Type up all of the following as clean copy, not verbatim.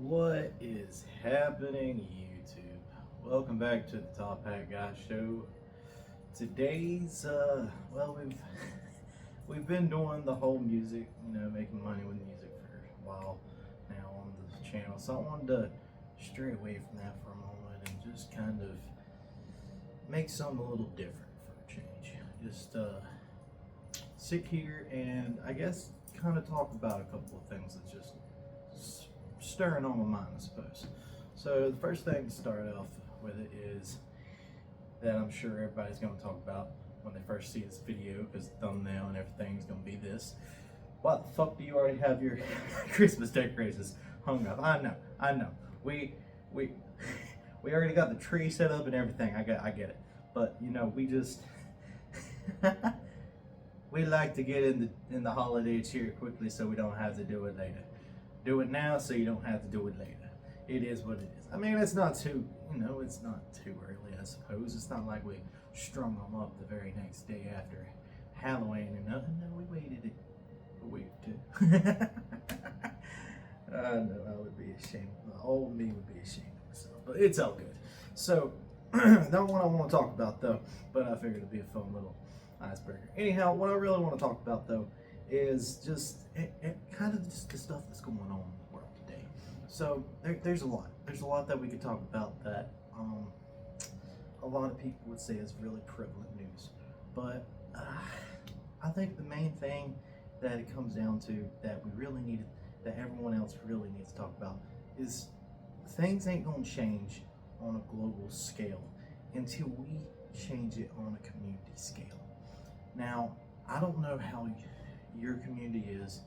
What is happening, YouTube? Welcome back to the Top Hat Guy Show. Today's we've been doing the whole music, making money with music for a while now on the channel. So I wanted to stray away from that for a moment and just kind of make something a little different for a change. Just sit here and I guess kind of talk about a couple of things that's just stirring on my mind, I suppose. So the first thing to start off with it is that I'm sure everybody's going to talk about when they first see this video, because the thumbnail and everything is going to be this. Why the fuck do you already have your Christmas decorations hung up? I know. We already got the tree set up and everything. I get it. But we just we like to get in the holiday cheer quickly so we don't have to do it later. Do it now so you don't have to do it later. It is what it is. I mean, it's not too, it's not too early, I suppose. It's not like we strung them up the very next day after Halloween or nothing. No, we waited a week too. I know, I would be ashamed. Old me would be ashamed of myself, but it's all good. So, not what I want to talk about though, but I figured it'd be a fun little icebreaker. Anyhow, what I really want to talk about though is just kind of just the stuff that's going on in the world today. So there's a lot that we could talk about that a lot of people would say is really prevalent news. But I think the main thing that it comes down to that we really need, that everyone else really needs to talk about, is things ain't gonna change on a global scale until we change it on a community scale. Now, I don't know how your community is,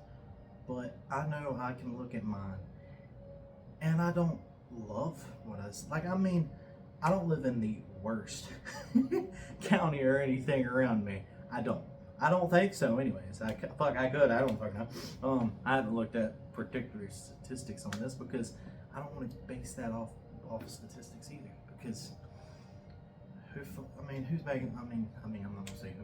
but I know I can look at mine and I don't love what I don't live in the worst county or anything around me. I don't think so anyways. I could, I don't fucking know. I haven't looked at particular statistics on this because I don't want to base that off statistics either, because who's making, I'm not gonna say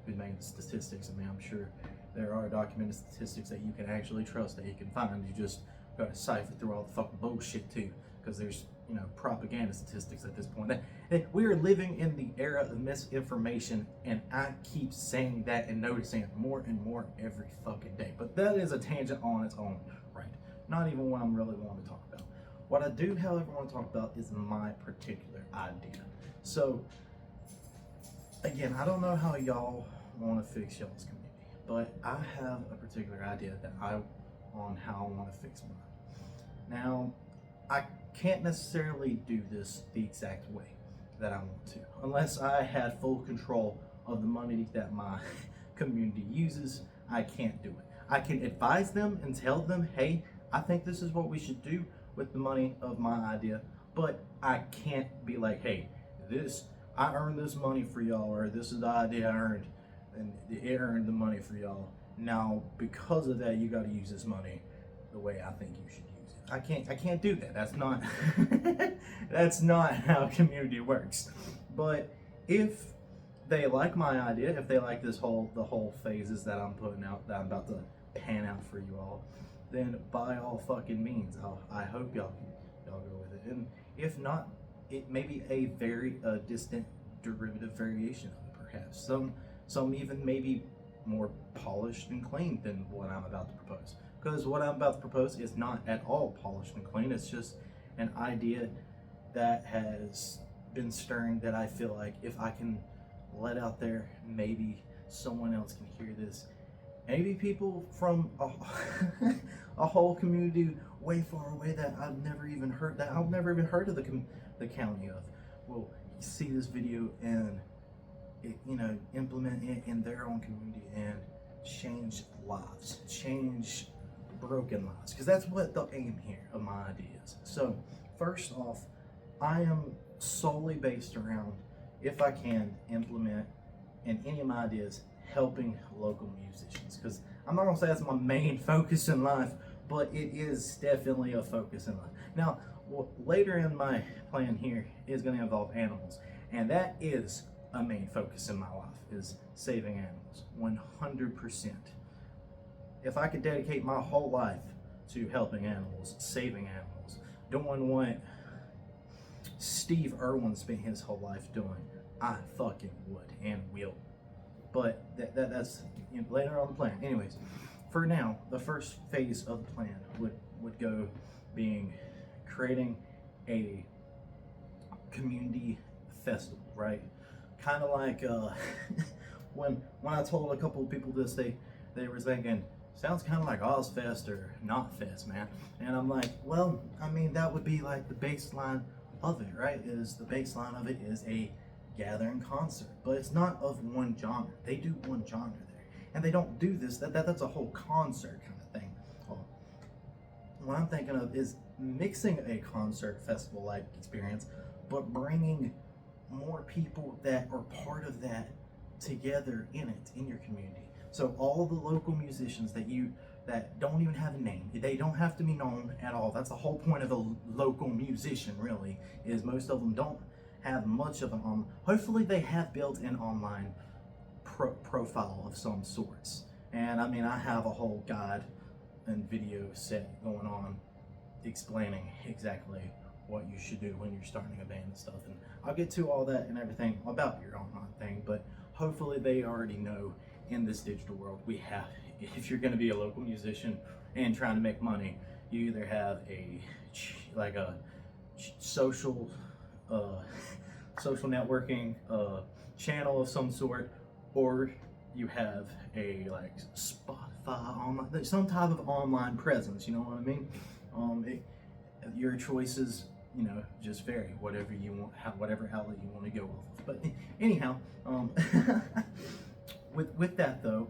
who's making the statistics. I'm sure there are documented statistics that you can actually trust, that you can find. You just gotta cipher through all the fucking bullshit too, because there's, propaganda statistics at this point. We are living in the era of misinformation, and I keep saying that and noticing it more and more every fucking day. But that is a tangent on its own, right? Not even what I'm really wanting to talk about. What I do, however, want to talk about is my particular idea. So, again, I don't know how y'all want to fix y'all's community, but I have a particular idea on how I want to fix mine. Now, I can't necessarily do this the exact way that I want to, unless I had full control of the money that my community uses. I can't do it. I can advise them and tell them, hey, I think this is what we should do with the money of my idea, but I can't be like, hey, I earned this money for y'all, or this is the idea I earned, and it earned the money for y'all. Now, because of that, you got to use this money the way I think you should use it. I can't do that. That's not that's not how community works. But if they like my idea, if they like the whole phases that I'm putting out, that I'm about to pan out for you all, then by all fucking means, I hope y'all go with it. And if not, it may be a very distant derivative variation of it, perhaps. Some even maybe more polished and clean than what I'm about to propose. Because what I'm about to propose is not at all polished and clean. It's just an idea that has been stirring, that I feel like if I can let out there, maybe someone else can hear this. Maybe people from a whole community way far away that I've never even heard of the county of will see this video and implement it in their own community and change lives, change broken lives, because that's what the aim here of my idea is. So first off, I am solely based around, if I can implement in any of my ideas, helping local musicians, because I'm not gonna say that's my main focus in life, but it is definitely a focus in life. Now, later in my plan here is going to involve animals, and that is a main focus in my life, is saving animals, 100%. If I could dedicate my whole life to helping animals, saving animals, doing what Steve Irwin spent his whole life doing, I fucking would and will. But that's later on the plan. Anyways, for now, the first phase of the plan would go being creating a community festival, right? Kind of like when I told a couple of people this, they were thinking, sounds kind of like Ozfest or Knotfest, man. And I'm like, well, I mean, that would be like the baseline of it, right? Is the baseline of it is a gathering concert, but it's not of one genre. They do one genre there, and they don't do this. That's a whole concert kind of thing. What I'm thinking of is mixing a concert festival-like experience, but bringing more people that are part of that together in your community. So all the local musicians that don't even have a name, they don't have to be known at all. That's the whole point of a local musician, really, is most of them don't have much of an hopefully they have built an online profile of some sorts. And I mean, I have a whole guide and video set going on explaining exactly what you should do when you're starting a band and stuff, and I'll get to all that and everything about your online thing. But hopefully they already know in this digital world, we have, if you're going to be a local musician and trying to make money, you either have a social networking channel of some sort, or you have a like Spotify, some type of online presence. You know what I mean? Your choices, just vary. Whatever you want, whatever outlet you want to go off of. But anyhow, with that though,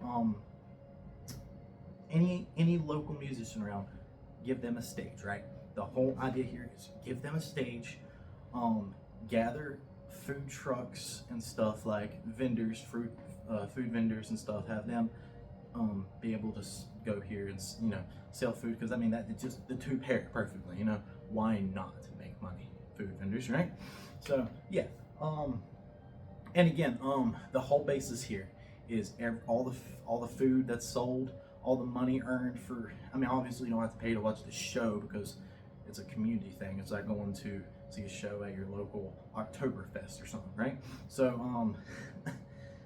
any local musician around, give them a stage, right? The whole idea here is give them a stage, gather food trucks and stuff, like vendors, food vendors and stuff, have them be able to go here and sell food, because I mean that just the two pair perfectly. Why not make money? Food vendors, right? So yeah, and again, the whole basis here is all the food that's sold, all the money earned for. I mean, obviously you don't have to pay to watch the show because it's a community thing. It's like going to see a show at your local Oktoberfest or something, right? So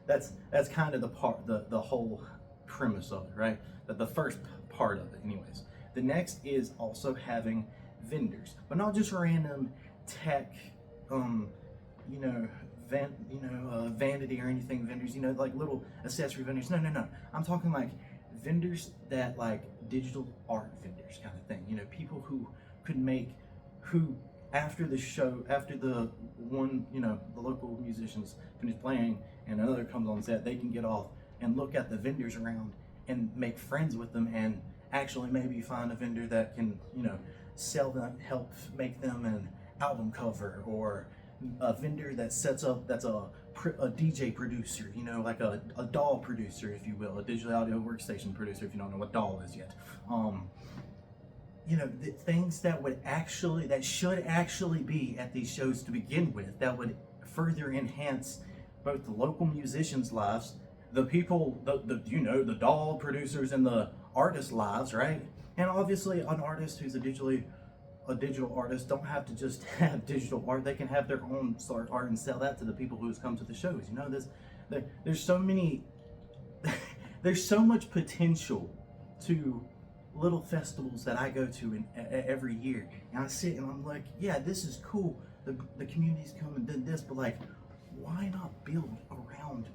that's kind of the whole premise of it, right? The first part of it, anyways. The next is also having vendors, but not just random tech, vanity or anything vendors, like little accessory vendors. No. I'm talking like vendors that like digital art vendors kind of thing. People who could who after the show, after the local musicians finish playing and another comes on set, they can get off and look at the vendors around and make friends with them, and actually maybe find a vendor that can, sell them, help make them an album cover, or a vendor that sets up, that's a DJ producer, like a DAW producer, if you will, a digital audio workstation producer, if you don't know what DAW is yet. The things that should actually be at these shows to begin with, that would further enhance both the local musicians' lives, the people, the DAW producers and the artists' lives, right? And obviously an artist who's a digital artist don't have to just have digital art. They can have their own sort of art and sell that to the people who's come to the shows. There's so many, there's so much potential to little festivals that I go to every year, and I sit and I'm like, yeah, this is cool. The community's come and did this, but like, why not build around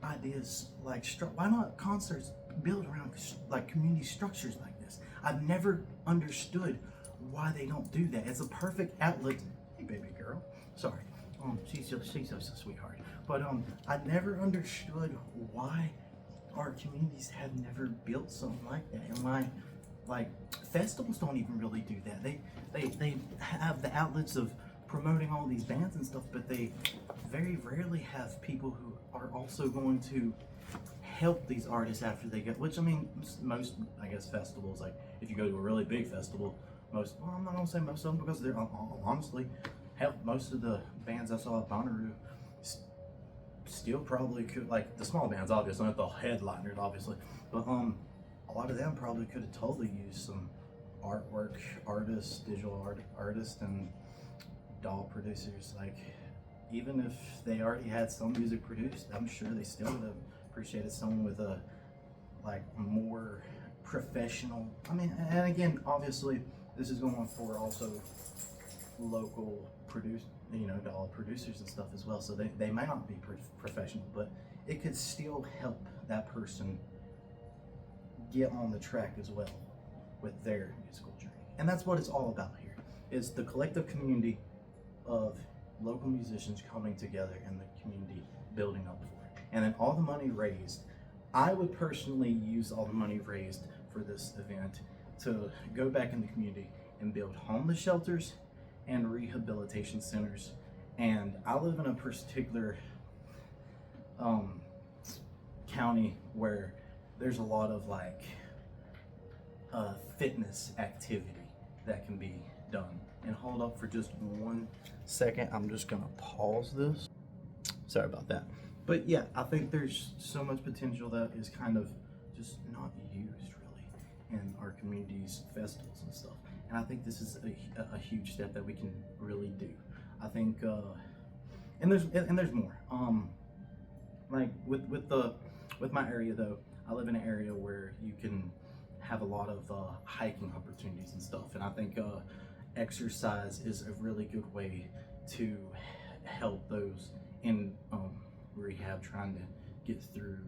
ideas like why not concerts build around like community structures like this? I've never understood why they don't do that. It's a perfect outlet. Hey, baby girl. Sorry. She's a sweetheart. But I never understood why our communities have never built something like that, and why like festivals don't even really do that. They have the outlets of promoting all these bands and stuff, but they very rarely have people who are also going to help these artists after they get, which I mean, most, I guess, festivals, like if you go to a really big festival, I'm not gonna say most of them, because they're honestly, hell, most of the bands I saw at Bonnaroo still probably could, like the small bands, obviously, not the headliners, obviously, but a lot of them probably could have totally used some artwork artists, artists, and doll producers. Like, even if they already had some music produced, I'm sure they still would have appreciated someone with a more professional. I mean, and again, obviously, this is going for also local doll producers and stuff as well. So they might not be professional, but it could still help that person get on the track as well with their musical journey. And that's what it's all about here, is the collective community of local musicians coming together and the community building up for it. And then all the money raised, I would personally use all the money raised for this event to go back in the community and build homeless shelters and rehabilitation centers. And I live in a particular county where there's a lot of fitness activity that can be done. And hold up for just 1 second, I'm just gonna pause this. Sorry about that. But yeah, I think there's so much potential that is kind of just not used really in our community's festivals and stuff. And I think this is a huge step that we can really do. I think, and there's more. Like with my area though, I live in an area where you can have a lot of hiking opportunities and stuff. And I think exercise is a really good way to help those in rehab trying to get through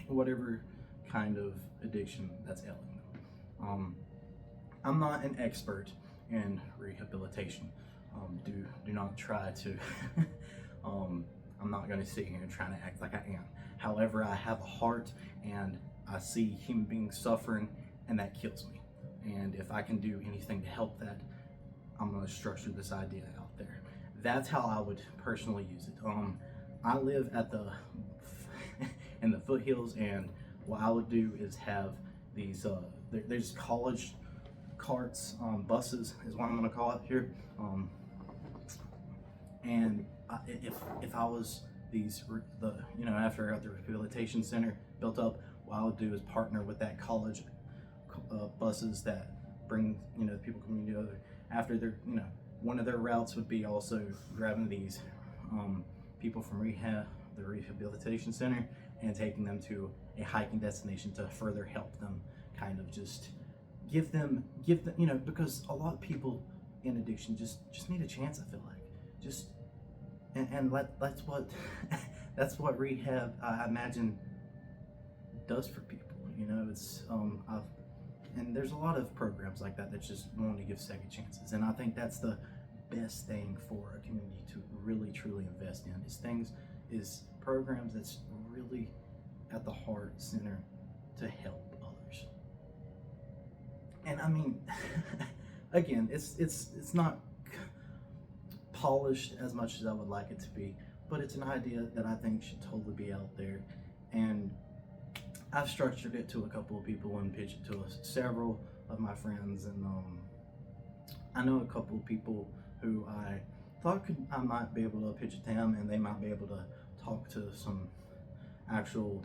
whatever kind of addiction that's ailing them. I'm not an expert in rehabilitation. Do not try to. I'm not going to sit here and try to act like I am. However, I have a heart and I see human beings suffering, and that kills me. And if I can do anything to help that, I'm going to structure this idea out there. That's how I would personally use it. I live at the in the foothills, and what I would do is have these there's college carts, buses is what I'm going to call it here. And if I was after I got the rehabilitation center built up, what I would do is partner with that college buses that bring the people community over. After their one of their routes would be also grabbing these people from the rehabilitation center and taking them to a hiking destination to further help them, kind of just give them because a lot of people in addiction just need a chance. I feel like that's what that's what rehab, I imagine, does for people. It's and there's a lot of programs like that just want to give second chances, and I think that's the best thing for a community to really truly invest in, is programs that's really at the heart center to help others. And I mean, again, it's not polished as much as I would like it to be, but it's an idea that I think should totally be out there. And I've structured it to a couple of people and pitched it to several of my friends, and I know a couple of people who I thought I might be able to pitch it to them, and they might be able to talk to some actual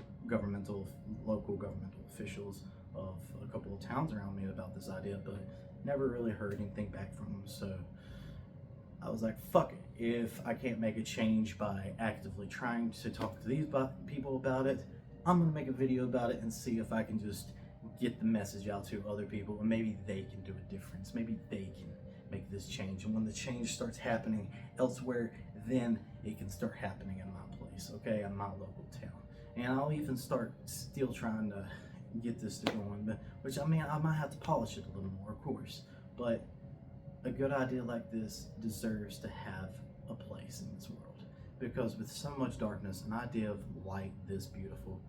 local governmental officials of a couple of towns around me about this idea, but never really heard anything back from them. So I was like, fuck it. If I can't make a change by actively trying to talk to these people about it, I'm gonna make a video about it and see if I can just get the message out to other people, and maybe they can do a difference. Maybe they can make this change. And when the change starts happening elsewhere, then it can start happening in my place, okay, in my local town. And I'll even start still trying to get this to going, which I mean, I might have to polish it a little more, of course, but a good idea like this deserves to have a place in this world, because with so much darkness, an idea of light this beautiful,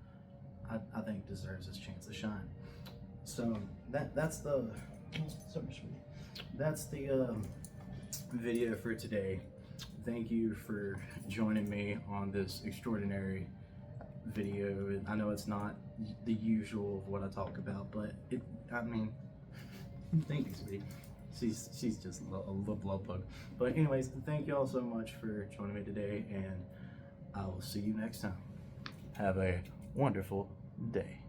I think deserves its chance to shine. So that's the video for today. Thank you for joining me on this extraordinary video. I know it's not the usual of what I talk about, but thank you, sweetie. She's just a little love bug. But anyways, thank you all so much for joining me today, and I will see you next time. Have a wonderful day.